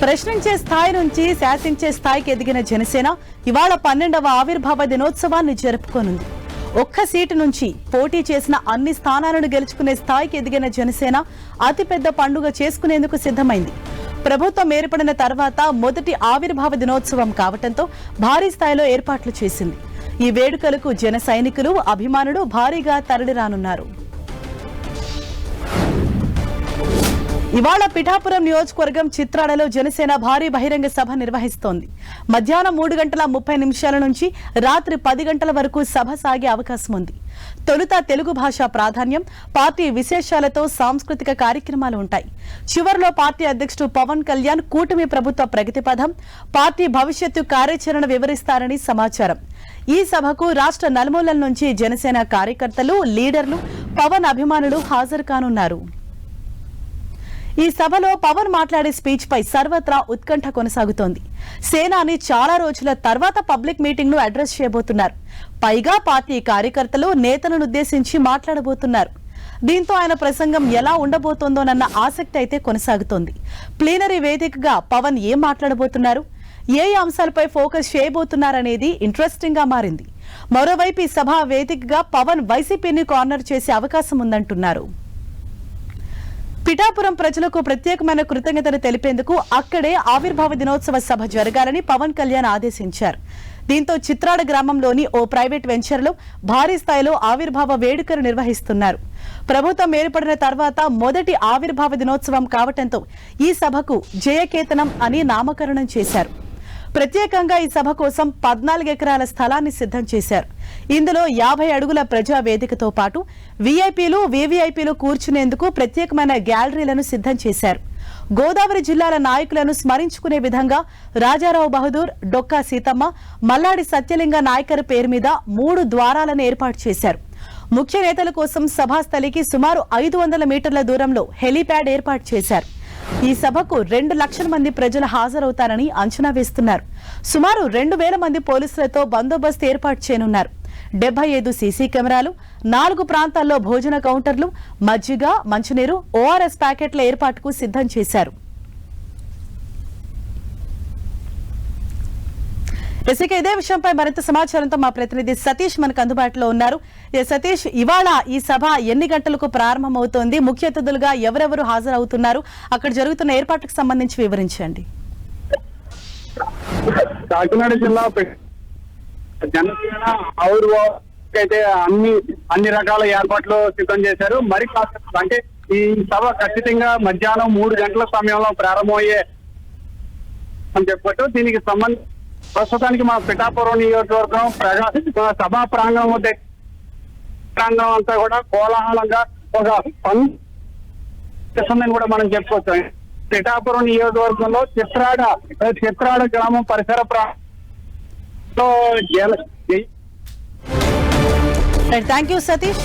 ప్రశ్నించే స్థాయి నుంచి శాసించే స్థాయికి ఎదిగిన జనసేన ఇవాళ 12వ ఆవిర్భావ దినోత్సవాన్ని జరుపుకోనుంది. ఒక్క సీటు నుంచి పోటీ చేసిన అన్ని స్థానాలను గెలుచుకునే స్థాయికి ఎదిగిన జనసేన అతిపెద్ద పండుగ చేసుకునేందుకు సిద్ధమైంది. ప్రభుత్వం ఏర్పడిన తర్వాత మొదటి ఆవిర్భావ దినోత్సవం కావడంతో భారీ స్థాయిలో ఏర్పాట్లు చేసింది. ఈ వేడుకలకు జన సైనికులు, అభిమానులు భారీగా తరలిరానున్నారు. ఇవాళ పిఠాపురం నియోజకవర్గం చిత్రాడలో జనసేన భారీ బహిరంగ సభ నిర్వహిస్తోంది. మధ్యాహ్నం 3:30 నుంచి రాత్రి 10 గంటల వరకు సభ సాగే అవకాశం ఉంది. తొలుత తెలుగు భాష ప్రాధాన్యం, పార్టీ విశేషాలతో సాంస్కృతిక కార్యక్రమాలు ఉంటాయి. చివరిలో పార్టీ అధ్యక్షుడు పవన్ కళ్యాణ్ కూటమి ప్రభుత్వ ప్రగతి పథం, పార్టీ భవిష్యత్తు కార్యాచరణ వివరిస్తారని సమాచారం. ఈ సభకు రాష్ట్ర నలుమూలల నుంచి జనసేన కార్యకర్తలు, లీడర్లు, పవన్ అభిమానులు హాజరు కానున్నారు. ఈ సభలో పవన్ మాట్లాడే స్పీచ్ పై సర్వత్రా ఉత్కంఠ కొనసాగుతోంది. సేనాని చాలా రోజుల తర్వాత పబ్లిక్ మీటింగ్ ను అడ్రస్ చేయబోతున్నారు. పైగా పార్టీ కార్యకర్తలు, నేతలను ఉద్దేశించి మాట్లాడబోతున్నారు. దీంతో ఆయన ప్రసంగం ఎలా ఉండబోతోందోనన్న ఆసక్తి అయితే కొనసాగుతోంది. ప్లీనరీ వేదికగా పవన్ ఏం మాట్లాడబోతున్నారు, ఏ అంశాలపై ఫోకస్ చేయబోతున్నారనేది ఇంట్రెస్టింగ్ గా మారింది. మరోవైపు ఈ సభ వేదికగా పవన్ వైసీపీని కార్నర్ చేసే అవకాశం ఉందంటున్నారు. పిఠాపురం ప్రజలకు ప్రత్యేకమైన కృతజ్ఞతలు తెలిపేందుకు అక్కడే ఆవిర్భావ దినోత్సవ సభ జరగాలని పవన్ కళ్యాణ్ ఆదేశించారు. దీంతో చిత్రాడ గ్రామంలోని ఓ ప్రైవేట్ వెంచర్లో భారీ స్థాయిలో ఆవిర్భావ వేడుకలు నిర్వహిస్తున్నారు. ప్రభుత్వం ఏర్పడిన తర్వాత మొదటి ఆవిర్భావ దినోత్సవం కావడంతో ఈ సభకు జయకేతనం అని నామకరణం చేశారు. ప్రత్యేకంగా ఈ సభ కోసం 14 ఎకరాల స్థలాన్ని సిద్ధం చేశారు. ఇందులో 50 అడుగుల ప్రజా వేదికతో పాటు వీఐపీలు, వీవీఐపీలు కూర్చునేందుకు ప్రత్యేకమైన గ్యాలరీలను సిద్ధం చేశారు. గోదావరి జిల్లాల నాయకులను స్మరించుకునే విధంగా రాజారావు బహదూర్, డొక్కా సీతమ్మ, మల్లాడి సత్యలింగ నాయకర్ పేరు మీద 3 ద్వారాలను ఏర్పాటు చేశారు. ముఖ్య నేతల కోసం సభాస్థలికి సుమారు 500 మీటర్ల దూరంలో హెలీప్యాడ్ ఏర్పాటు చేశారు. ఈ సభకు 2 లక్షల మంది ప్రజలు హాజరవుతారని అంచనా వేస్తున్నారు. సుమారు 2000 మంది పోలీసులతో బందోబస్తు ఏర్పాటు చేయనున్నారు. 75 సీసీ కెమెరాలు, 4 ప్రాంతాల్లో భోజన కౌంటర్లు, మజ్జిగ, మంచినీరు, ఓఆర్ఎస్ ప్యాకెట్ల ఏర్పాటుకు సిద్ధం చేశారు. ఇదే విషయంపై మరింత సమాచారంతో మా ప్రతినిధి సతీష్ మనకు అందుబాటులో ఉన్నారు. సతీష్, ఇవాళ ఈ సభ ఎన్ని గంటలకు ప్రారంభమవుతోంది? ముఖ్య అతిథులుగా ఎవరెవరు హాజరవుతున్నారు? అక్కడ జరుగుతున్న ఏర్పాట్లకు సంబంధించి వివరించండి. కాకినాడ జిల్లా జనసేన అయితే అన్ని రకాల ఏర్పాట్లు సిద్ధం చేశారు. మరి కాస్త అంటే ఈ సభ ఖచ్చితంగా మధ్యాహ్నం 3 గంటల సమయంలో ప్రారంభమయ్యే అని చెప్పట్టు. దీనికి సంబంధించి ప్రస్తుతానికి మా పిఠాపురం నియోజకవర్గం సభా ప్రాంగణం అంతా కూడా కోలాహలంగా ఒక పని కూడా మనం చెప్పుకోవచ్చు. పిఠాపురం నియోజకవర్గంలో చిత్రాడ గ్రామం పరిసర ప్రాంతంలో థ్యాంక్ యూ సతీష్.